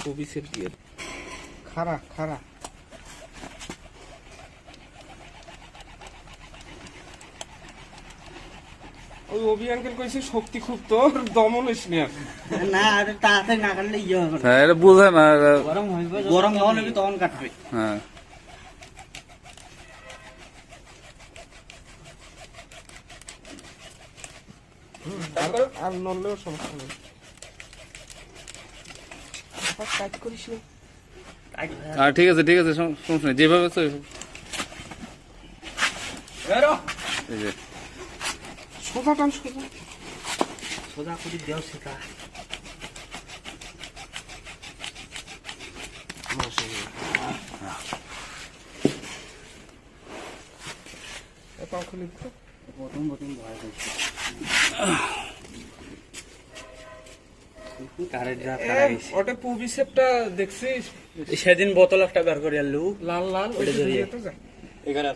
কবিসের দিয়ে খারা খারা ওই অভি আঙ্কেল কইছে শক্তি খুব তোর দমন হইস না না আর তাড়াতাড়ি না কাটলে ইয়ে হবে হ্যাঁ এটা বুঝে না গরম হলে কি তখন কাটবে হ্যাঁ আর নড়লেও সমস্যা নেই কাজ করিস না ঠিক আছে সমস্যা নেই যেভাবে আছে ওইভাবে। এই যে সোজা টান সোজা সোজা করে দেও সেটা পাখি লিখতে প্রথম ভয় করছে ওটা পুবিসেপটা দেখছিস সেদিন বোতল একটা বের করে আনলু লাল লাল ওইটা দিয়ে তো যা এখানে